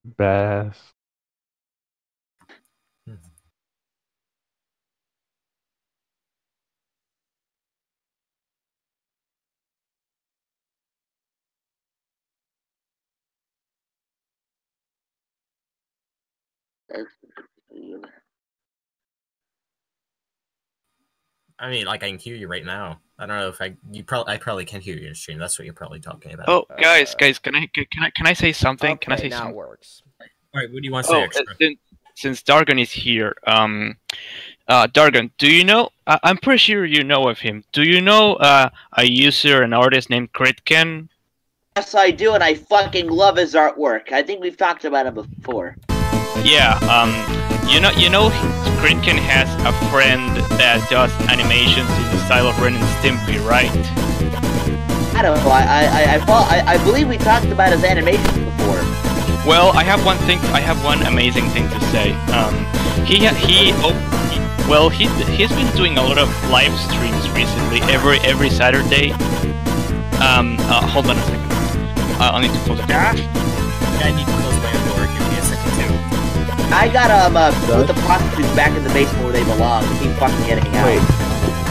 Best. I mean, like I can hear you right now. I don't know if I probably can't hear you in stream. That's what you're probably talking about. Oh, guys, can I say something? Okay, can I say now something? it works. All right, what do you want to say Oh, extra? since Dargon is here, Dargon, do you know? I'm pretty sure you know of him. Do you know a user, an artist named Critken? Yes, I do, and I fucking love his artwork. I think we've talked about him before. Yeah. You know, Critken has a friend that does animations in the style of Ren and Stimpy, right? I don't know. I believe we talked about his animations before. Well, I have one amazing thing to say. He's been doing a lot of live streams recently, every Saturday. Hold on a second. I need to close the door. I need to close my own door. Give me a second too. I got put the prostitutes back in the basement where they belong. Keep fucking getting out. Wait.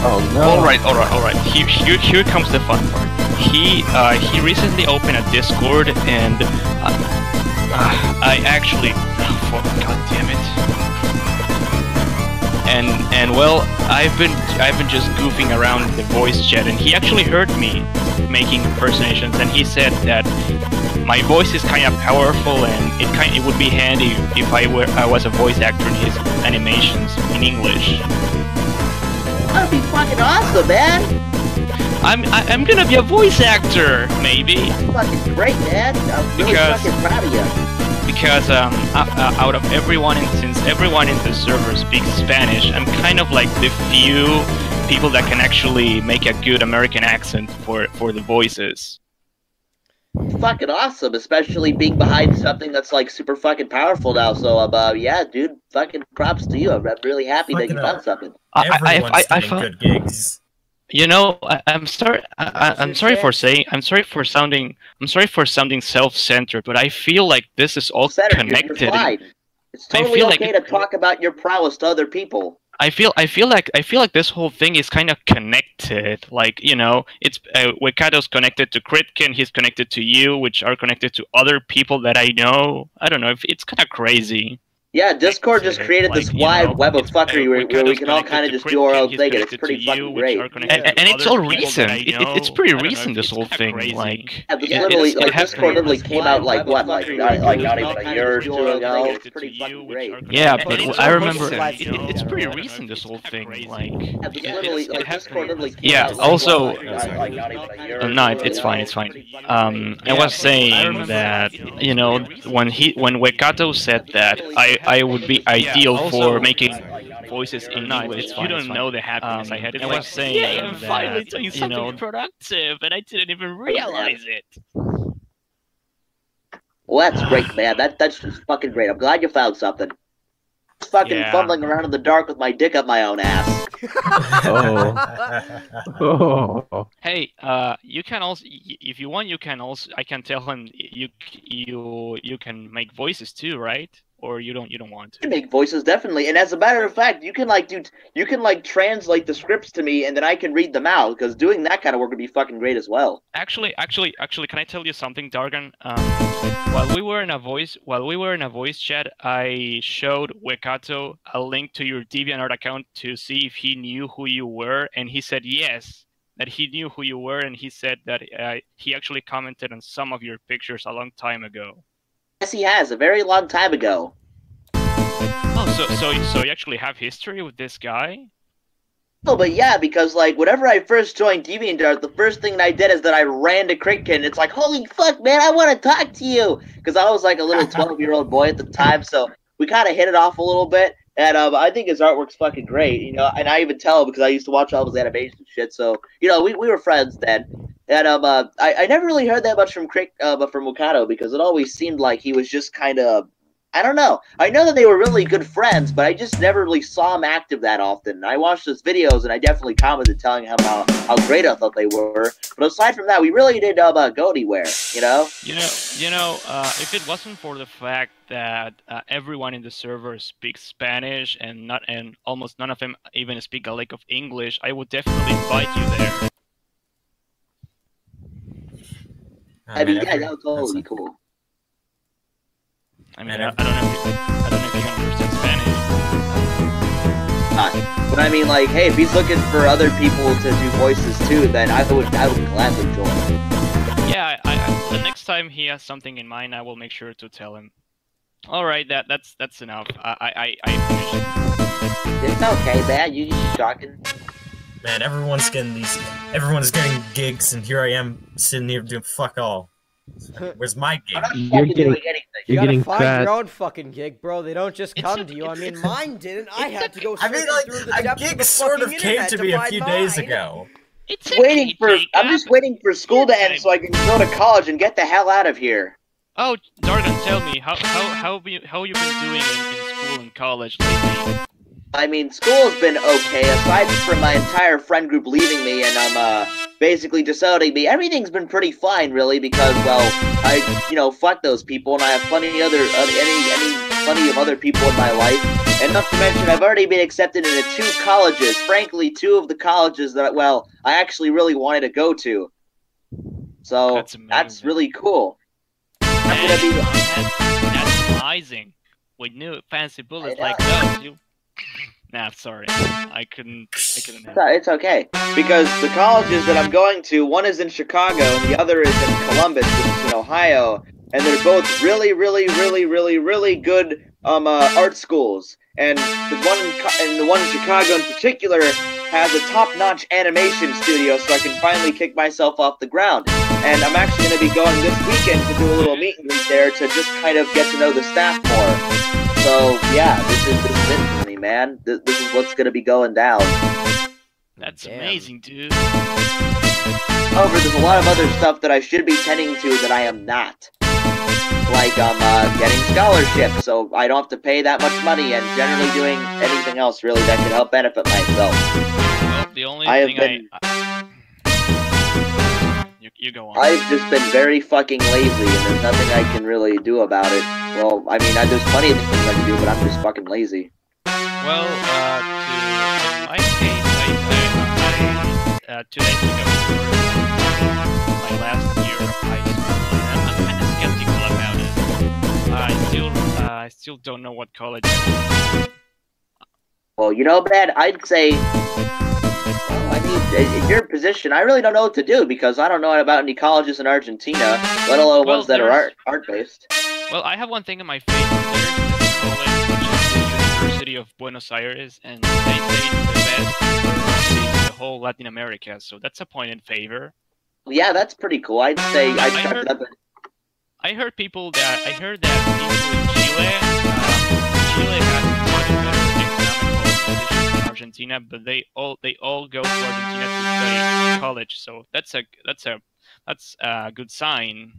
Oh no. All right. Here comes the fun part. He recently opened a Discord, and I actually, God damn it. And well, I've been just goofing around in the voice chat, and he actually heard me making impersonations, and he said that my voice is kind of powerful, and it would be handy if I was a voice actor in his animations in English. That'd be fucking awesome, man. I'm gonna be a voice actor, maybe. That's fucking great, man. I'm really fucking proud of you. Because out of everyone, since everyone in the server speaks Spanish, I'm kind of like the few people that can actually make a good American accent for the voices. Fucking awesome, especially being behind something that's like super fucking powerful now. So, yeah, dude, fucking props to you. I'm really happy that you found something. Everyone's getting good gigs. You know, I'm sorry. I'm sorry for sounding self-centered, but I feel like this is all connected. You're fine. It's totally okay to talk about your prowess to other people. I feel like this whole thing is kind of connected. Like, you know, it's Wekato's connected to Critken, he's connected to you, which are connected to other people that I know. I don't know, if it's kind of crazy. Yeah, Discord just created this wide web of fuckery where we can all kind of just do our own thing, and it's pretty fucking great. And it's all recent. It's pretty recent, this whole thing. Like, yeah, literally, Discord literally came out like what, like not even a year or two ago. It's pretty fucking great. Yeah, but I remember it's pretty recent, this whole thing. Like, Discord literally came yeah. out Also, like not even a year. no, it's fine. I was saying that, you know, when Wekato said that, I would be ideal for making voices in English. You don't know the happiness I had. I was saying I'm finally doing something productive, and I didn't even realize it. Well, that's great, man. That's just fucking great. I'm glad you found something. Just fucking fumbling around in the dark with my dick up my own ass. Oh. Hey, you can also, if you want, you can also. I can tell him you can make voices too, right? Or you don't want to? You can make voices, definitely. And as a matter of fact, you can translate the scripts to me, and then I can read them out. Because doing that kind of work would be fucking great as well. Actually, can I tell you something, Dargon? While we were in a voice chat, I showed Wekato a link to your DeviantArt account to see if he knew who you were, and he said yes, that he knew who you were, and he said that he actually commented on some of your pictures a long time ago. Yes, he has, a very long time ago. Oh, so you actually have history with this guy? Oh, but yeah, because, like, whenever I first joined DeviantArt, the first thing I did is that I ran to Critken, and it's like, holy fuck, man, I want to talk to you! Because I was, like, a little 12-year-old boy at the time, so we kind of hit it off a little bit, and I think his artwork's fucking great, you know, and I even tell him because I used to watch all his animations and shit, so, you know, we were friends then. And I never really heard that much from Wekato, because it always seemed like he was just kind of I don't know. I know that they were really good friends, but I just never really saw them active that often. I watched those videos, and I definitely commented telling him how great I thought they were. But aside from that, we really didn't go anywhere, you know? If it wasn't for the fact that everyone in the server speaks Spanish and almost none of them even speak a lick of English, I would definitely invite you there. I mean, yeah, that would totally be cool. I mean, I don't know if you can understand Spanish. But I mean, like, hey, if he's looking for other people to do voices too, then I would gladly join. Yeah, the next time he has something in mind, I will make sure to tell him. All right, that's enough. I finished. It's okay, man. You just shocking. Man, everyone's getting gigs, and here I am sitting here doing fuck all. Where's my gig? I'm not You're fucking getting- doing anything. You You're gotta getting find fat. your own fucking gig, bro. They don't just come to you. I mean, mine didn't. I had to go I mean, searching through the like, a depths of gig the sort of fucking came internet to me a find few days mine. ago. It's Waiting for. okay, I'm just waiting for school to end so I can go to college and get the hell out of here. Oh, Dargan, tell me how you been doing in school and college lately? I mean, school's been okay, aside from my entire friend group leaving me and basically disowning me. Everything's been pretty fine, really, because, well, fuck those people, and I have plenty of other people in my life. And not to mention, I've already been accepted into 2 colleges. Frankly, 2 of the colleges that, well, I actually really wanted to go to. So, That's amazing. that's really cool. I'm gonna be... That's amazing. With new fancy bullets I like those, you... Nah, sorry. I couldn't It's okay, because the colleges that I'm going to, one is in Chicago and the other is in Columbus, which is in Ohio, and they're both really, really, really, really, really good art schools. And the one in Chicago in particular has a top-notch animation studio, so I can finally kick myself off the ground. And I'm actually going to be going this weekend to do a little meet and greet there to just kind of get to know the staff more. So yeah, this is it for me, man. This is what's going to be going down. That's Damn. amazing, dude. However, there's a lot of other stuff that I should be tending to that I am not. Like, getting scholarships, so I don't have to pay that much money, and generally doing anything else, really, that could help benefit myself. Well, the only I have thing been- You go on. I've just been very fucking lazy, and there's nothing I can really do about it. Well, I mean, there's plenty of things I can do, but I'm just fucking lazy. Well, in my case, I 2 days ago started my last year of high school, and I'm kind of skeptical about it. I still don't know what college I want. Well, you know, man, I'd say... Well, I mean, in your position, I really don't know what to do, because I don't know about any colleges in Argentina, let alone Well, ones that are there's- art-based. Well, I have one thing in my favor. There's this college, which is the University of Buenos Aires, and they say it's the best university in the whole Latin America, so that's a point in favor. Yeah, that's pretty cool. I'd say I'd I check heard- it up. I heard that people in Chile, Chile has much better economical conditions than Argentina, but they all go to Argentina to study college. So that's a good sign.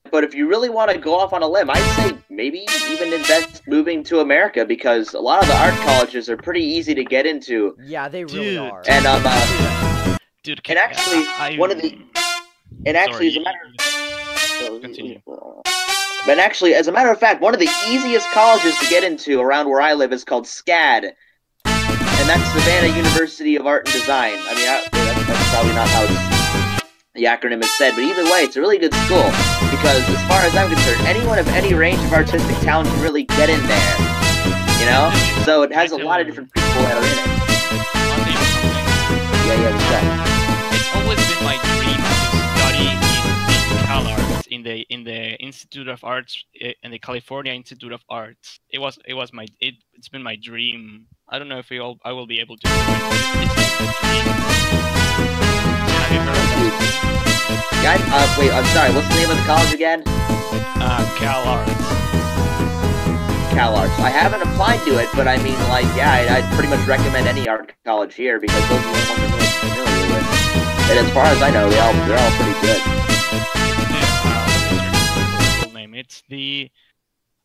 But if you really want to go off on a limb, I'd say maybe even invest moving to America, because a lot of the art colleges are pretty easy to get into. Yeah, they really Dude. are. And Dude, And actually, one of the- and actually, Sorry, continue. continue. But actually, as a matter of fact, one of the easiest colleges to get into around where I live is called SCAD, and that's Savannah University of Art and Design. I mean, that's probably not how the acronym is said, but either way, it's a really good school, because as far as I'm concerned, anyone of any range of artistic talent can really get in there, you know? So it has a lot of different people that are in it. I'll tell you something. Yeah, what's that? It's always been my dream to study in CalArts, in the Institute of Arts, in the California Institute of Arts. It's been my dream. I don't know if I will be able to do it, but it's a dream. Have you heard of that? Wait, I'm sorry, what's the name of the college again? CalArts. CalArts. I haven't applied to it, but I mean, like, yeah, I'd pretty much recommend any art college here, because those are the ones I'm really familiar with. And as far as I know, they're all pretty good. It's the full name. It's the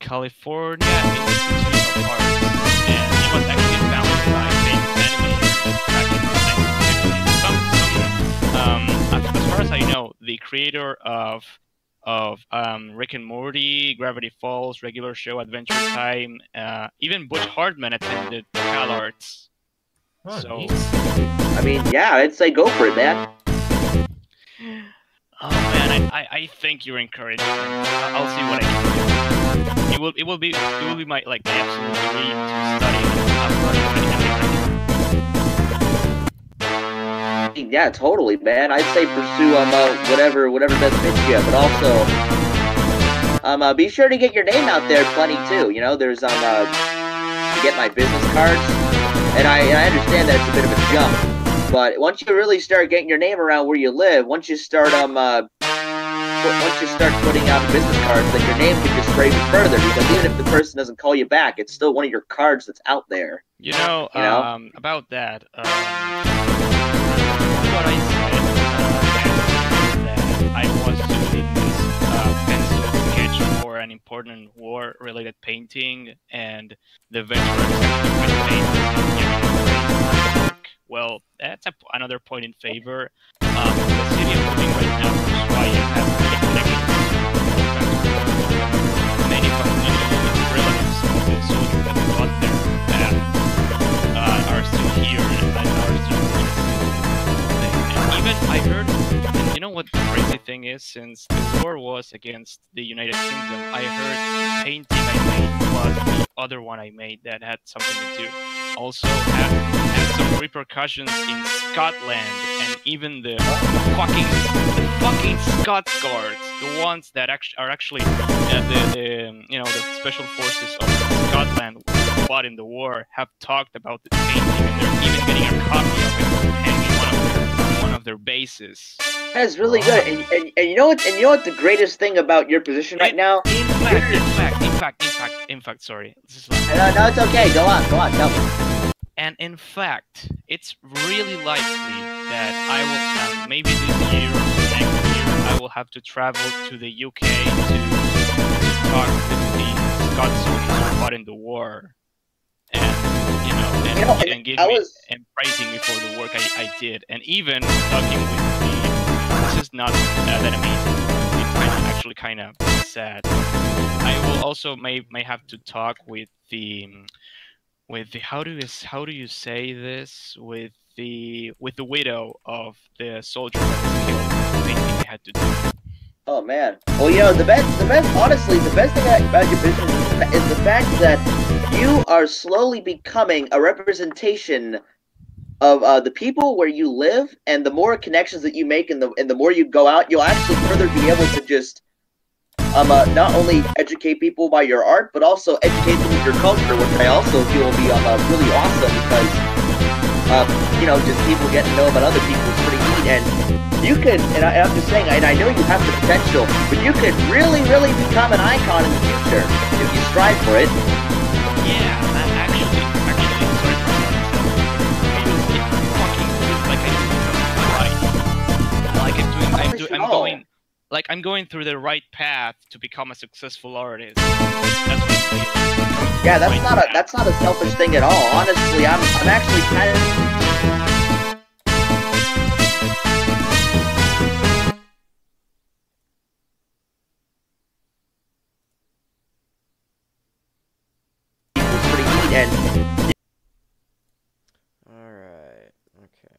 California Institute of Arts, and it was actually founded by famous animators back in the 1950s. As far as I know, the creator of Rick and Morty, Gravity Falls, Regular Show, Adventure Time, even Butch Hartman attended CalArts. Oh, So- neat. I mean, yeah, I'd say go for it, man. Oh man, I think you're encouraging me. I'll see what I can do. It will be my like my absolute dream to study upright. Yeah, totally, man. I'd say pursue whatever best fits you, but also be sure to get your name out there plenty too. You know, there's get my business cards, and I understand that it's a bit of a jump, but once you really start getting your name around where you live, once you start putting out business cards, then your name can just spread even further, because even if the person doesn't call you back, it's still one of your cards that's out there. You know, You know? About that, what I said, that I was doing this pencil sketch for an important war-related painting, and the veterans actually painted. Well, that's another point in favor. The city I'm living right now, Ushuaia, has many connections to many relatives of the soldiers that fought there that are still here and are still and even I heard, and you know what the crazy thing is, since the war was against the United Kingdom, I heard the painting I made was the other one I made that had something to do. Also had some repercussions in Scotland, and even the fucking Scots Guards, the ones that are actually the special forces of Scotland who fought in the war, have talked about the painting, and they're even getting a copy of it hanging on one of their bases. That's really good, and you know what? And you know what the greatest thing about your position right now? In fact, sorry. This is like, No, it's okay. Go on, tell me. and in fact, it's really likely that I will, maybe this year or next year, I will have to travel to the UK to talk with the Scots soldiers who fought in the war, and and praising me for the work I did, and even talking with this is not that amazing. It's kind of sad. I will also may have to talk with the how do you say this, with the widow of the soldier that was killed. The thing I had to do. Oh man. Well, you know, honestly, the best thing about your business is the fact that you are slowly becoming a representation of the people where you live, and the more connections that you make, and the more you go out, you'll actually further be able to just not only educate people by your art, but also educate them with your culture, which I also feel will be really awesome, because just people getting to know about other people is pretty neat. And you could, and I'm just saying, and I know you have the potential, but you could really become an icon in the future if you strive for it. Yeah, actually, sorry for myself. It fucking feels like I'm doing something right. I'm going through the right path to become a successful artist. That's what it feels. Yeah, that's not a selfish thing at all. Honestly, I'm actually kind of. And Alright, okay.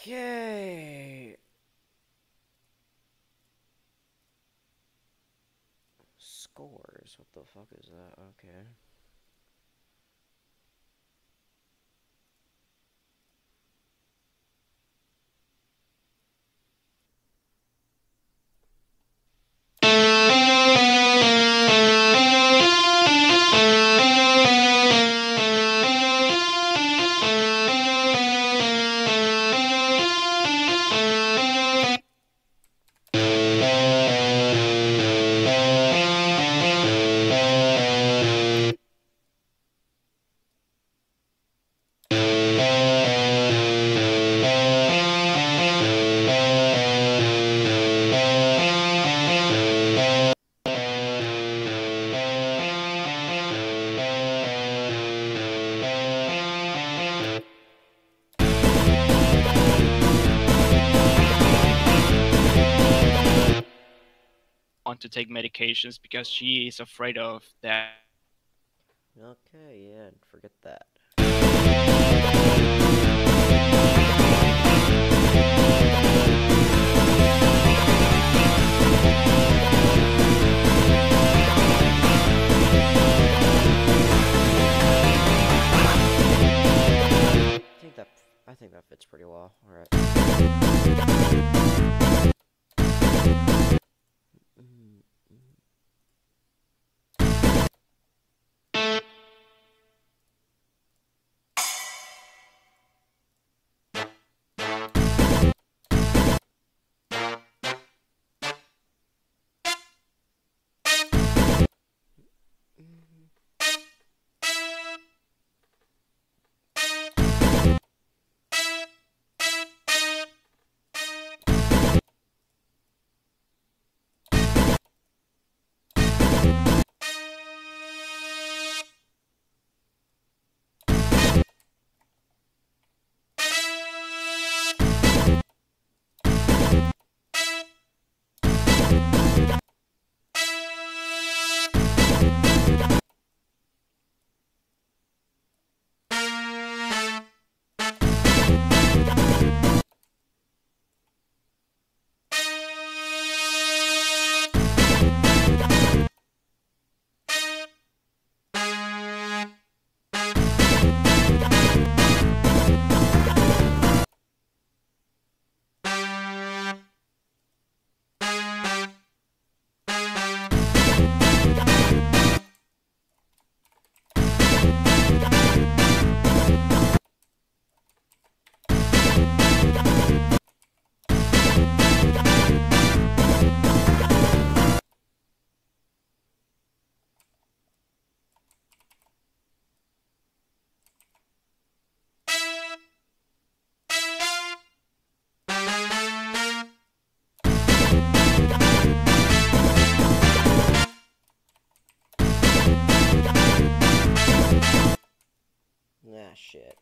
Okay. Scores. What the fuck is that? Okay. Want to take medications because she is afraid of that. Okay, yeah, forget that. I think that fits pretty well. All right. Ah, shit.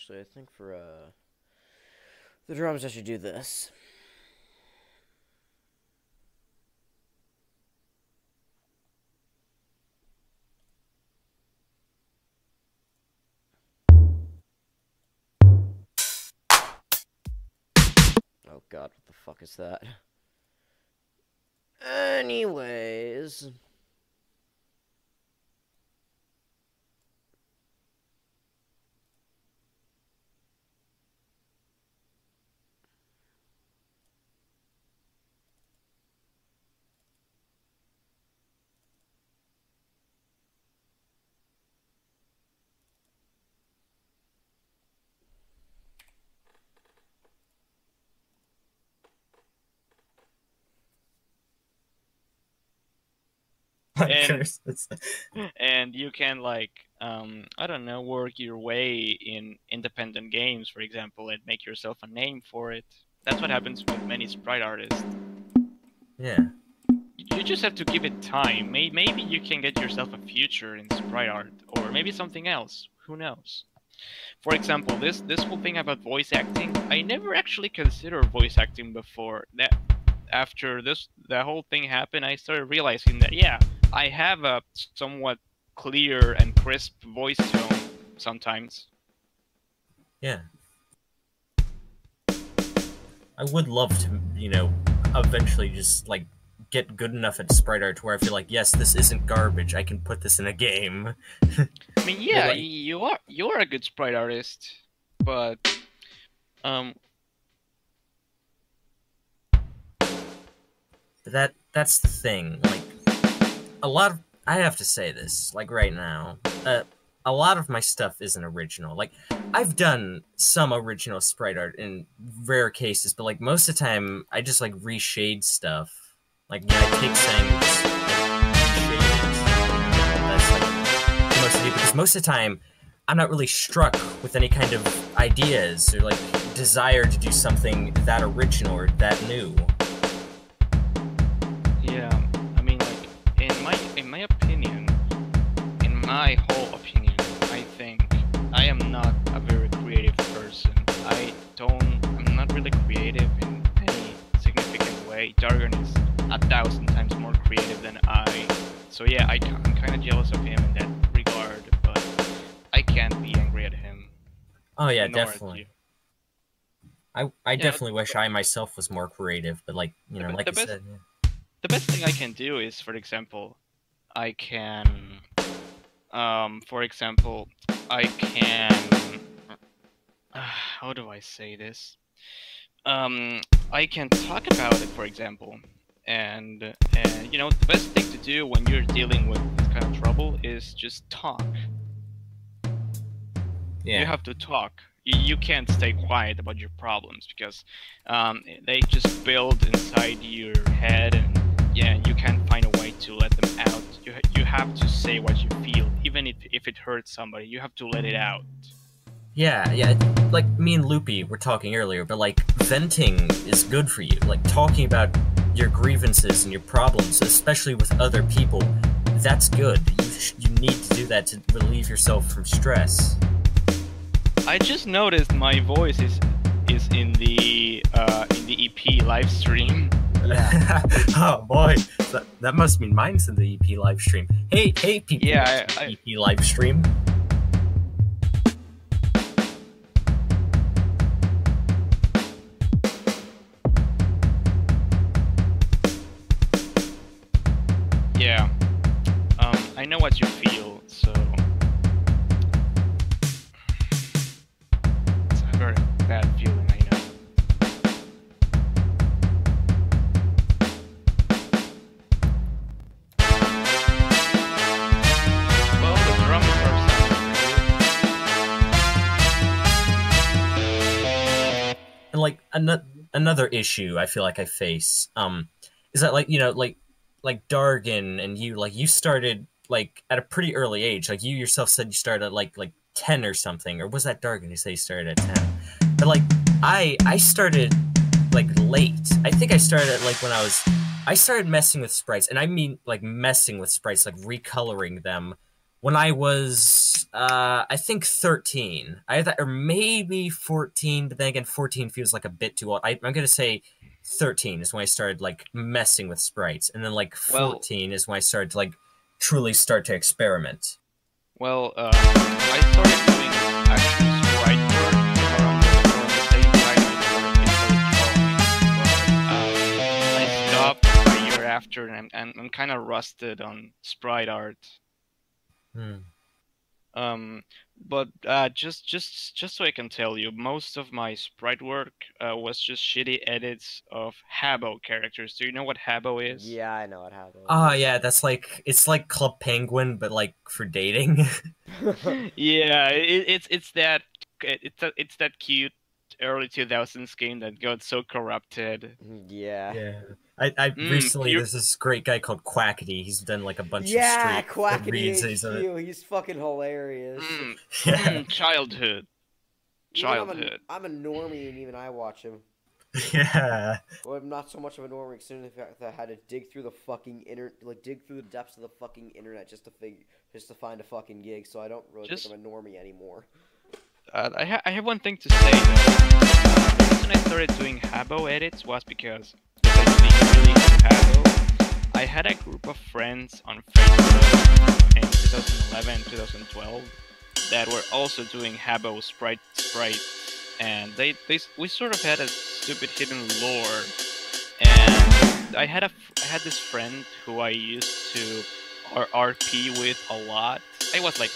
Actually, I think for the drums I should do this. Oh god, what the fuck is that? Anyways. And- And you can like I don't know, work your way in independent games, for example, and make yourself a name for it. That's what happens with many sprite artists. Yeah. You just have to give it time. Maybe you can get yourself a future in sprite art, or maybe something else. Who knows? For example, this whole thing about voice acting, I never actually considered voice acting before. That after the whole thing happened, I started realizing that yeah, I have a somewhat clear and crisp voice tone sometimes. Yeah. I would love to, you know, eventually just, like, get good enough at sprite art to where I feel like, yes, this isn't garbage, I can put this in a game. I mean, yeah, like- you're a good sprite artist, but That's the thing, like, I have to say this, like, right now, a lot of my stuff isn't original. Like, I've done some original sprite art in rare cases, but, like, most of the time, I just, like, reshade stuff. Like, yeah, I take things, and reshade it. That's, like, the most I do, because most of the time, I'm not really struck with any kind of ideas or, like, desire to do something that original or that new. yeah, I mean, like in my opinion, in my whole opinion, I think I am not a very creative person. I'm not really creative in any significant way. Dargon is 1,000 times more creative than I. So yeah, I'm kind of jealous of him in that regard, but I can't be angry at him. Oh yeah, nor at definitely. you. I definitely wish I myself was more creative, but like, you know, The like be- I the said, The best thing I can do is, for example, I can, how do I say this? I can talk about it, for example, and you know, the best thing to do when you're dealing with this kind of trouble is just talk. yeah, You have to talk. You can't stay quiet about your problems because they just build inside your head, and yeah, you can't find a way to let them out. You have to say what you feel, even if it hurts somebody. You have to let it out. yeah. Like me and Loopy were talking earlier, but like venting is good for you. Like talking about your grievances and your problems, especially with other people, that's good. You need to do that to relieve yourself from stress. I just noticed my voice is in the EP live stream. Oh boy, that must mean mine's in the EP live stream. Hey people, Yeah, EP live stream. Yeah. I know what you feel, so it's a very bad feeling, I know. Well, the drums are sounding pretty And like another issue I feel like I face is that, like, you know, like Dargan and you, like, you started like at a pretty early age. Like you yourself said you started at like 10 or something, or was that Dargan who said you started at 10? But like I started like late. I think I started at like when I started messing with sprites, and I mean like messing with sprites, like recoloring them when I was, I think 13. I thought, or maybe 14, but then again, 14 feels like a bit too old. I'm gonna say 13 is when I started like messing with sprites, and then like 14 is when I started to like truly start to experiment. Well, I started doing actually sprite work around the same time I stopped a year after, and I'm kind of rusted on sprite art. But just so I can tell you, most of my sprite work was just shitty edits of Habbo characters. Do you know what Habbo is? Yeah, I know what happened. Oh yeah, that's like it's like Club Penguin, but like for dating. Yeah, it's that cute early 2000s game that got so corrupted. Yeah. Yeah. I recently there's this great guy called Quackity. He's done like a bunch of street Quackity reads. He's fucking hilarious. Childhood. I'm a normie, and even I watch him. Yeah. Well, I'm not so much of a normie, considering the fact that I had to dig through the fucking dig through the depths of the fucking internet just to find a fucking gig. So I don't really think I'm a normie anymore. I have one thing to say. The reason I started doing Habbo edits was because I was really into Habbo. I had a group of friends on Facebook in 2011, 2012 that were also doing Habbo sprites, and we sort of had a stupid hidden lore. And I had this friend who I used to RP with a lot. I was like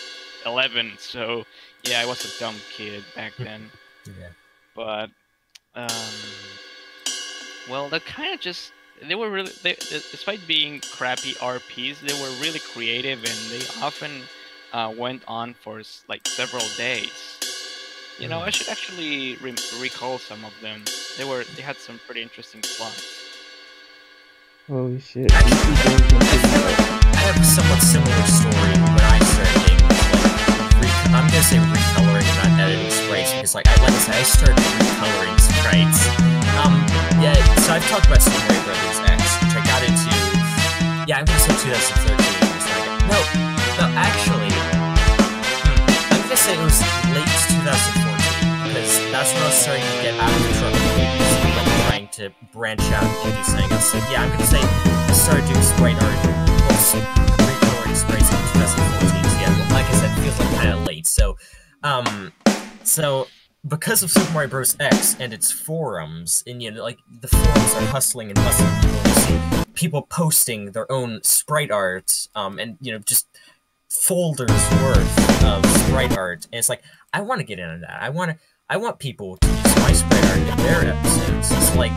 11, so yeah, I was a dumb kid back then. Yeah. But well, that kind of just despite being crappy RPs, they were really creative, and they often went on for like several days. You know, I should actually recall some of them. They had some pretty interesting plots. Holy shit. Actually, I have a somewhat similar story when I started gaming. Like, I'm gonna say recoloring, not editing sprites, because like I said, I started recoloring sprites. Yeah, so I've talked about Super Mario Brothers X, which I got into. Yeah, I'm gonna say 2013. No, actually, I'm gonna say it was late 2014, because that's when I was starting to get out of the trouble, like trying to branch out and do something else. So yeah, I'm gonna say I started doing sprite art, recoloring sprites in 2014. So yeah, like I said, it feels like kind of late. So, so because of Super Mario Bros. X and its forums, and you know, like the forums are hustling and bustling. People posting their own sprite art, and you know, just folders worth of sprite art, and it's like I want to get into that. I want people to use my sprite art in their episodes. It's like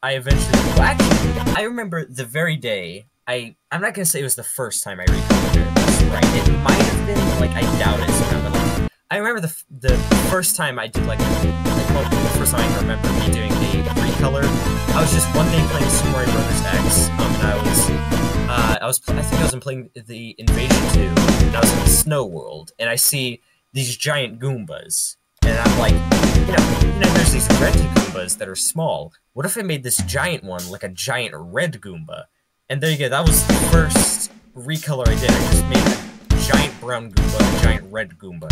I eventually. Well, actually, I remember the very day. I'm not gonna say it was the first time I recolored a sprite. It might have been, like, I doubt it somehow, but like, I remember the first time I did the first time I remember me doing a recolor. I was just one day playing Super Mario Brothers X, and I think I was playing the Invasion 2, and I was in the Snow World, and I see these giant Goombas, and I'm like, you know, there's these red Goombas that are small. What if I made this giant one like a giant red Goomba? And there you go. That was the first recolor I did. I just made a giant brown Goomba, a giant red Goomba.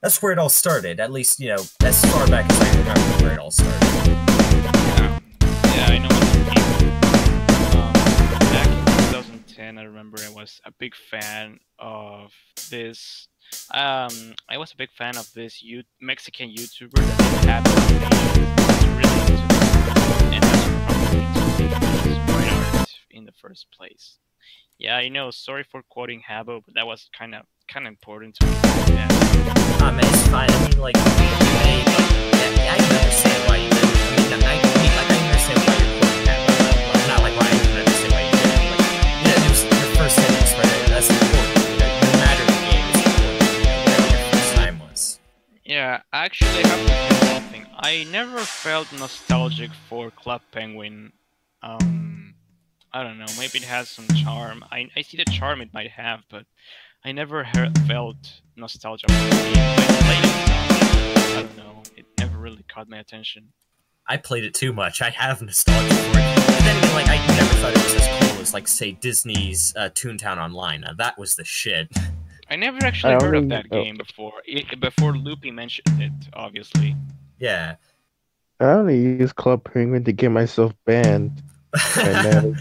That's where it all started. At least, you know, as far back as I remember where it all started. Yeah, I know what you mean. Back in 2010, I remember I was a big fan of this. I was a big fan of this Mexican YouTuber that had really into it, and that's probably sprite art in the first place. Yeah, I know. Sorry for quoting Habbo, but that was kind of important to me. Yeah. Man, it's fine. I mean, like, I understand why you did it. I understand why you're quoting Habbo. But not like why I can understand why you did it. Like, yeah, it was your first time in sprite. That's important. No matter the game, it's important. Whatever your first time was. Yeah, actually, I have to say something. I never felt nostalgic for Club Penguin. I don't know, maybe it has some charm. I see the charm it might have, but I never felt nostalgia for the game. I don't know, it never really caught my attention. I played it too much. I have nostalgia for it. But then again, like, I never thought it was as cool as, like, say, Disney's Toontown Online. Now, that was the shit. I never actually heard of that game before. Before Loopy mentioned it, obviously. Yeah. I only use Club Penguin to get myself banned. And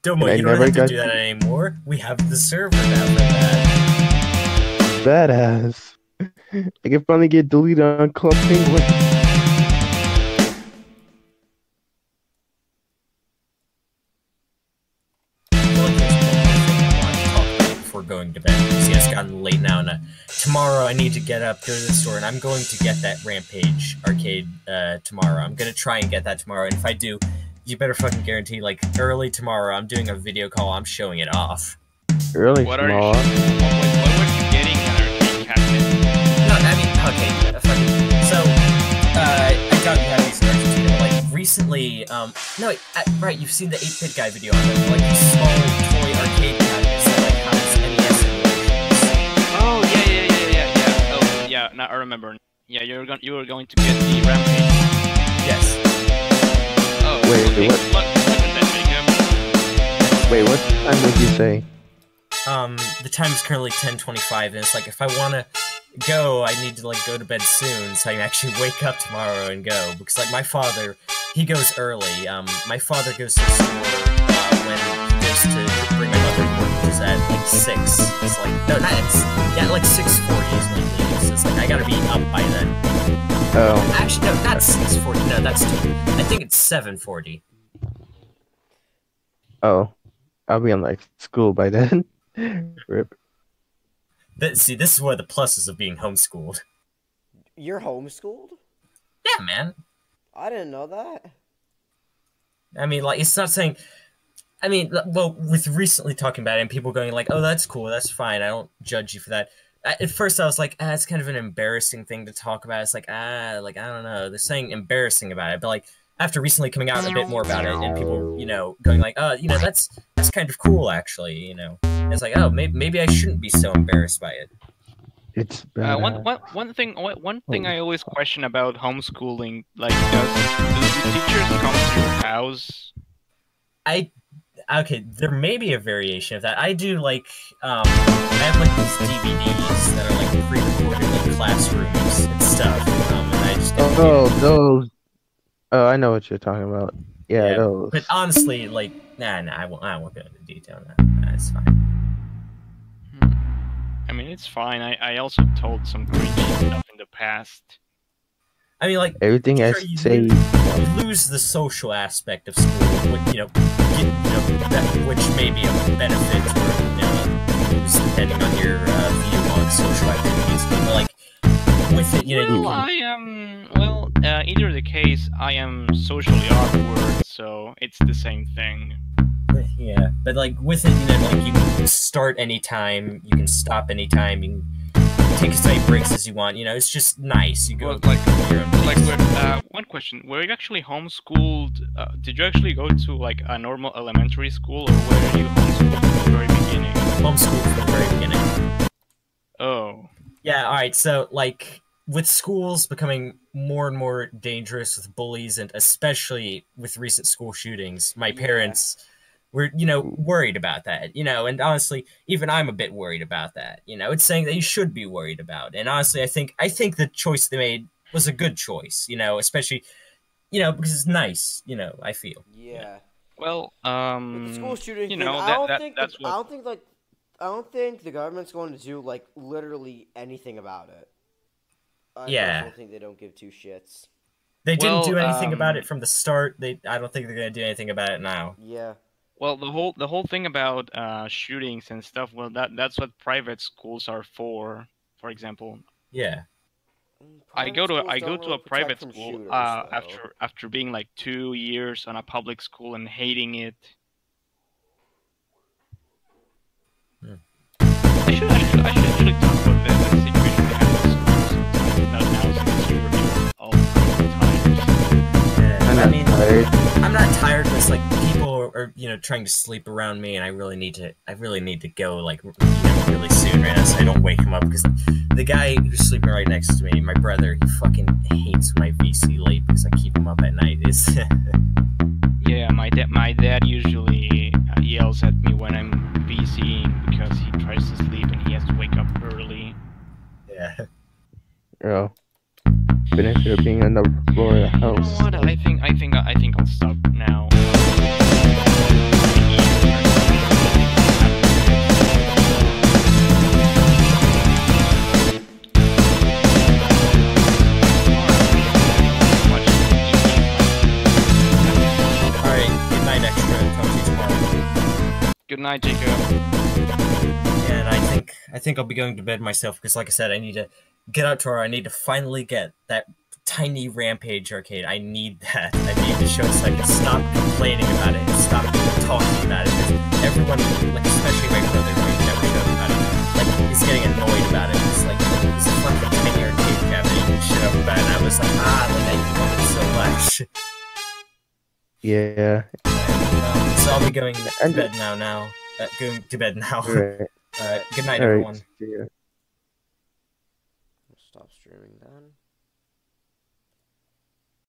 Domo, you don't have to do that anymore. We have the server now for that. Badass. I can finally get deleted on Club Penguin. Before going to bed, see, it's gotten late now, and tomorrow I need to get up, go to the store, and I'm going to get that Rampage arcade tomorrow. I'm gonna try and get that tomorrow, and if I do, you better fucking guarantee, like, early tomorrow, I'm doing a video call, I'm showing it off. Early What tomorrow? were you getting at arcade cabinet? No, I mean, okay, so, I doubt you have these in Argentina, like, recently, no, right, you've seen the 8-Bit Guy video on them, like, these small toy arcade cabinets that, like, house NES emulations. Oh, yeah. Oh, yeah, now I remember. Yeah, you were going to get the Rampage. Yes. Oh, wait, okay, what? Wait, what time did you say? The time is currently 10:25, and it's like, if I want to go, I need to, like, go to bed soon, so I can actually wake up tomorrow and go, because, like, my father, he goes early. My father goes to school, when he goes to bring my mother to work, which is at, like, 6. It's like, no, like 6:40 is when he leaves. It's like, I gotta be up by then. Oh. Actually, no, not 6:40, no, that's too, I think it's 7:40. Oh. I'll be in, like, school by then. Rip. See, this is one of the pluses of being homeschooled. You're homeschooled? Yeah, man. I didn't know that. I mean, like, it's not saying... I mean, well, with recently talking about it and people going like, oh, that's cool, that's fine, I don't judge you for that. At first I was like, it's kind of an embarrassing thing to talk about. It's like, like, I don't know. They're saying embarrassing about it, but, like, after recently coming out a bit more about it and people, you know, going like, oh, you know, that's kind of cool, actually, you know. And it's like, oh, maybe I shouldn't be so embarrassed by it. It's one thing I always question about homeschooling, like, do teachers come to your house? Okay, there may be a variation of that. I do, like, I have, like, these DVDs that are, like, pre-recorded, like, classrooms and stuff, and I just... those... Oh, I know what you're talking about. Yeah, those. But honestly, like, nah, I won't go into detail on that. That's fine. I mean, it's fine. I also told some cringy stuff in the past. I mean, like, everything I say, you lose the social aspect of school, which, which may be a benefit, or, you know, lose depending on your view on social activities. But, like, with it, you know, either the case, I am socially awkward, so it's the same thing. Yeah, but, like, with it, you know, like, you can start anytime, you can stop anytime, you can take as many breaks as you want, you know, it's just nice. You go one question, were you actually homeschooled, did you actually go to, like, a normal elementary school, or were you homeschooled from the very beginning? Homeschooled from the very beginning. Oh. Yeah, alright, so, like, with schools becoming more and more dangerous with bullies, and especially with recent school shootings, my parents... We're, you know, worried about that, you know, and honestly, even I'm a bit worried about that, you know, it's saying that you should be worried about, and honestly, I think the choice they made was a good choice, you know, especially, you know, because it's nice, you know, I feel. Yeah. Well, with the school shooting, you know, I don't think the government's going to do, like, literally anything about it. I think they don't give two shits. They didn't do anything about it from the start. I don't think they're going to do anything about it now. Yeah. Well, the whole thing about shootings and stuff, well, that's what private schools are for example. Yeah. I go to a private school after being like 2 years on a public school and hating it. I should actually talk about the situation we have in schools, not now since you're all the time. I mean, I'm not tired, but it's like people are trying to sleep around me, and I really need to go like really soon right now, so I don't wake him up, because the guy who's sleeping right next to me, my brother, he fucking hates my VC late because I keep him up at night. Yeah, my dad usually yells at me when I'm VCing because he tries to sleep and he has to wake up early. Yeah. Yeah. Benefit of being on the floor of the house. You know what? I think I'll stop now. Good night, Jacob. Yeah, and I think I'll be going to bed myself, because like I said, I need to get out to her. I need to finally get that tiny Rampage arcade. I need that. I need to show so I can stop complaining about it and stop talking about it. Because everyone, like especially my brother, who never showed about it, like is getting annoyed about it. It's like it's a fucking tiny arcade cabinet you can shut up about it. And I was like, like I love it so much. Yeah. So I'll be going to bed now. Going to bed now. Right. Good night, everyone. Yeah. Stop streaming.